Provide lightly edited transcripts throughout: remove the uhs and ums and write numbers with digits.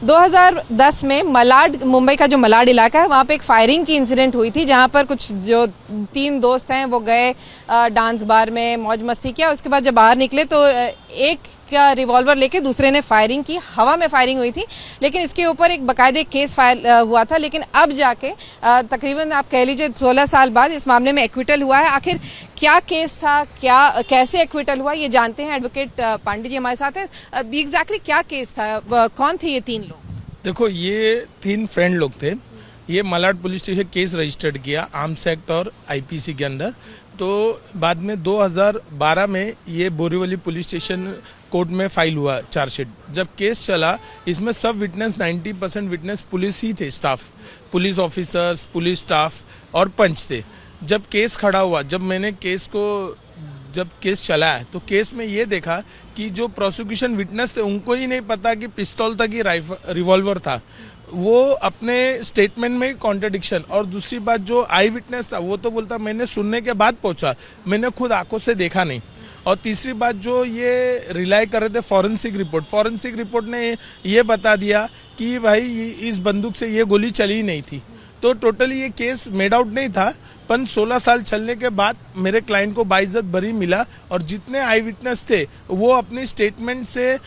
2010 में मलाड, मुंबई का जो मलाड इलाका है, वहाँ पे एक फायरिंग की इंसिडेंट हुई थी, जहाँ पर कुछ जो 3 दोस्त हैं वो गए डांस बार में मौज मस्ती किया। उसके बाद जब बाहर निकले तो एक का रिवॉल्वर लेके दूसरे ने फायरिंग की, हवा में फायरिंग हुई थी। लेकिन इसके ऊपर एक बाकायदे केस फाइल हुआ था। लेकिन अब जाके तकरीबन आप कह लीजिए 16 साल बाद इस मामले में एक्विटल हुआ है। आखिर क्या केस था, कैसे एक्विटल हुआ, ये जानते हैं। एडवोकेट पांडे जी हमारे साथ हैं। एग्जैक्टली क्या केस था, कौन थे ये 3 लोग? देखो, ये 3 फ्रेंड लोग थे। ये Malad police station case registered किया आर्म्स एक्ट और आईपीसी के अंदर। तो बाद में 2012 में ये बोरीवली पुलिस स्टेशन कोर्ट में फाइल हुआ चार्जशीट। जब केस चला, इसमें सब विटनेस 90% विटनेस पुलिस ही थे, staff, police officers, police staff और पंच थे। जब केस खड़ा हुआ, जब केस चला है, तो केस में ये देखा कि जो प्रोसिक्यूशन विटनेस थे उनको ही नहीं पता कि पिस्तौल तक ही रिवॉल्वर था। वो अपने स्टेटमेंट में ही कॉन्ट्रडिक्शन। और दूसरी बात, जो आई विटनेस था वो तो बोलता मैंने सुनने के बाद पहुंचा, मैंने खुद आंखों से देखा नहीं। और तीसरी बात, जो ये रिलाई कर रहे थे फॉरेंसिक रिपोर्ट ने ये बता दिया कि भाई इस बंदूक से ये गोली चली ही नहीं थी। तो टोटली ये केस मेड आउट नहीं था। पर 16 साल चलने के बाद मेरे क्लाइंट को बाइज्जत बरी मिला और जितने आई विटनेस थे वो अपनी स्टेटमेंट से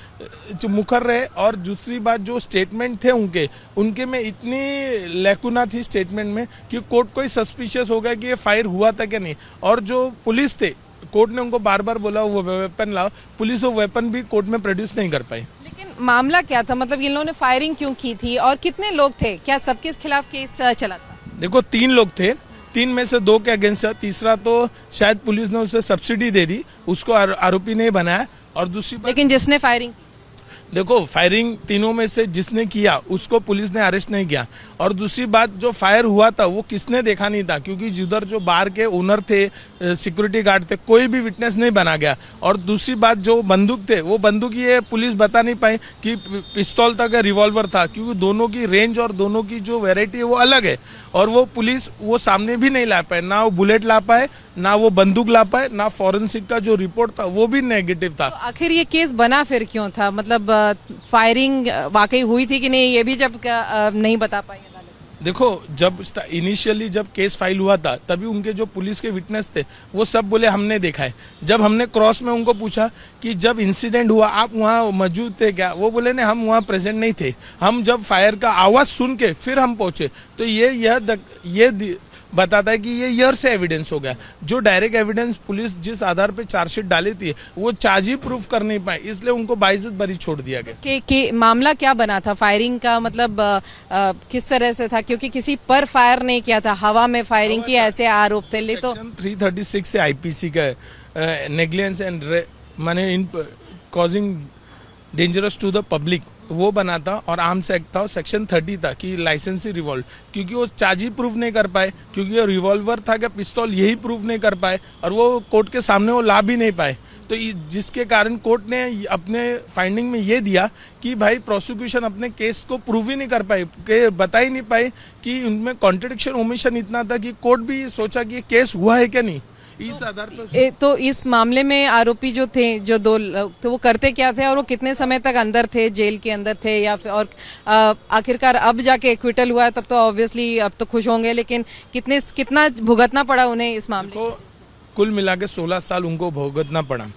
मुकर रहे। और दूसरी बात, जो स्टेटमेंट थे उनके में इतनी लैकुना थी स्टेटमेंट में कि कोर्ट को ही सस्पिशियस हो गया कि ये फायर हुआ था क्या नहीं। और जो पुलिस थे, कोर्ट ने उनको बार बार बोला वो वेपन लाओ, पुलिस वो वेपन भी कोर्ट में प्रोड्यूस नहीं कर पाई। लेकिन मामला क्या था, मतलब इन लोगों ने फायरिंग क्यों की थी और कितने लोग थे? क्या सबके खिलाफ केस चला था? देखो, 3 लोग थे। 3 में से 2 के अगेंस्ट है। तीसरा तो शायद पुलिस ने उसे सब्सिडी दे दी, उसको आरोपी नहीं बनाया। और दूसरी बात, लेकिन जिसने फायरिंग, देखो, फायरिंग तीनों में से जिसने किया उसको पुलिस ने अरेस्ट नहीं किया। और दूसरी बात, जो फायर हुआ था वो किसने देखा नहीं था, क्योंकि जिधर जो बार के ओनर थे, सिक्योरिटी गार्ड थे, कोई भी विटनेस नहीं बना गया। और दूसरी बात, जो बंदूक थे वो बंदूक ये पुलिस बता नहीं पाई कि पिस्तौल तक रिवॉल्वर था, क्योंकि दोनों की रेंज और दोनों की जो वेराइटी है वो अलग है। और वो पुलिस वो सामने भी नहीं ला पाए, ना वो बुलेट ला पाए, ना वो बंदूक ला पाए, ना फॉरेंसिक का जो रिपोर्ट था वो भी नेगेटिव था। तो आखिर ये केस बना फिर क्यों था? मतलब फायरिंग वाकई हुई थी कि नहीं, ये भी जब नहीं बता पाई अदालत? देखो, जब इनिशियली जब केस फाइल हुआ था तभी उनके जो पुलिस के विटनेस थे वो सब बोले हमने देखा है। जब हमने क्रॉस में उनको पूछा कि जब इंसिडेंट हुआ आप वहाँ मौजूद थे क्या, वो बोले नहीं, हम वहाँ प्रेजेंट नहीं थे। हम जब फायर का आवाज सुन के फिर हम पहुंचे। तो ये बताता है कि ये ईयर से एविडेंस हो गया। जो डायरेक्ट एविडेंस पुलिस जिस आधार पे चार्जशीट डाली थी वो चार्ज ही प्रूफ कर नहीं पाए, इसलिए उनको बाइज्जत बरी छोड़ दिया गया। कि मामला क्या बना था फायरिंग का, मतलब किस तरह से था? क्योंकि किसी पर फायर नहीं किया था, हवा में फायरिंग की ऐसे आरोप थे। ले तो 336 से आईपीसी का नेग्लिजेंस एंड माने in causing dangerous to the public वो बना था। और आर्म्स एक्ट था, सेक्शन 30 था कि लाइसेंसी रिवॉल्व, क्योंकि वो चार्ज ही प्रूव नहीं कर पाए, क्योंकि वो रिवॉल्वर था क्या पिस्तौल यही प्रूव नहीं कर पाए। और वो कोर्ट के सामने वो ला भी नहीं पाए। तो जिसके कारण कोर्ट ने अपने फाइंडिंग में ये दिया कि भाई प्रोसिक्यूशन अपने केस को प्रूव ही नहीं कर पाई, बता ही नहीं पाए कि उनमें कॉन्ट्रडिक्शन, ओमिशन इतना था कि कोर्ट भी सोचा कि ये केस हुआ है क्या नहीं। इस आधार पर तो इस मामले में आरोपी जो थे, जो 2 लोग थे, वो करते क्या थे और वो कितने समय तक अंदर थे, जेल के अंदर थे या फिर? और आखिरकार अब जाके एक्विटल हुआ है, तब तो ऑब्वियसली अब तो खुश होंगे, लेकिन कितना भुगतना पड़ा उन्हें इस मामले को? कुल मिला के 16 साल उनको भुगतना पड़ा।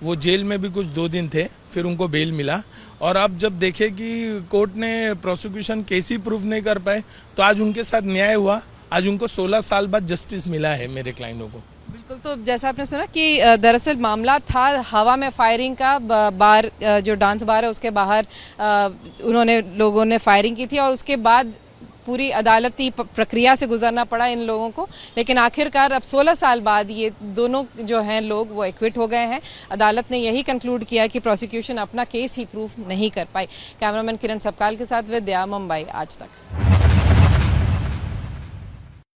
वो जेल में भी कुछ 2 दिन थे, फिर उनको बेल मिला। और अब जब देखे कि कोर्ट ने प्रोसिक्यूशन केस ही प्रूव नहीं कर पाए, तो आज उनके साथ न्याय हुआ। आज उनको 16 साल बाद जस्टिस मिला है मेरे क्लाइंटों को। बिल्कुल। तो जैसा आपने सुना कि दरअसल मामला था हवा में फायरिंग का। बार, जो डांस बार है उसके बाहर लोगों ने फायरिंग की थी और उसके बाद पूरी अदालती प्रक्रिया से गुजरना पड़ा इन लोगों को। लेकिन आखिरकार अब 16 साल बाद ये दोनों जो हैं लोग वो एक्विट हो गए हैं। अदालत ने यही कंक्लूड किया कि प्रोसिक्यूशन अपना केस ही प्रूफ नहीं कर पाई। कैमरामैन किरण सबकाल के साथ विद्या, मुंबई आज तक।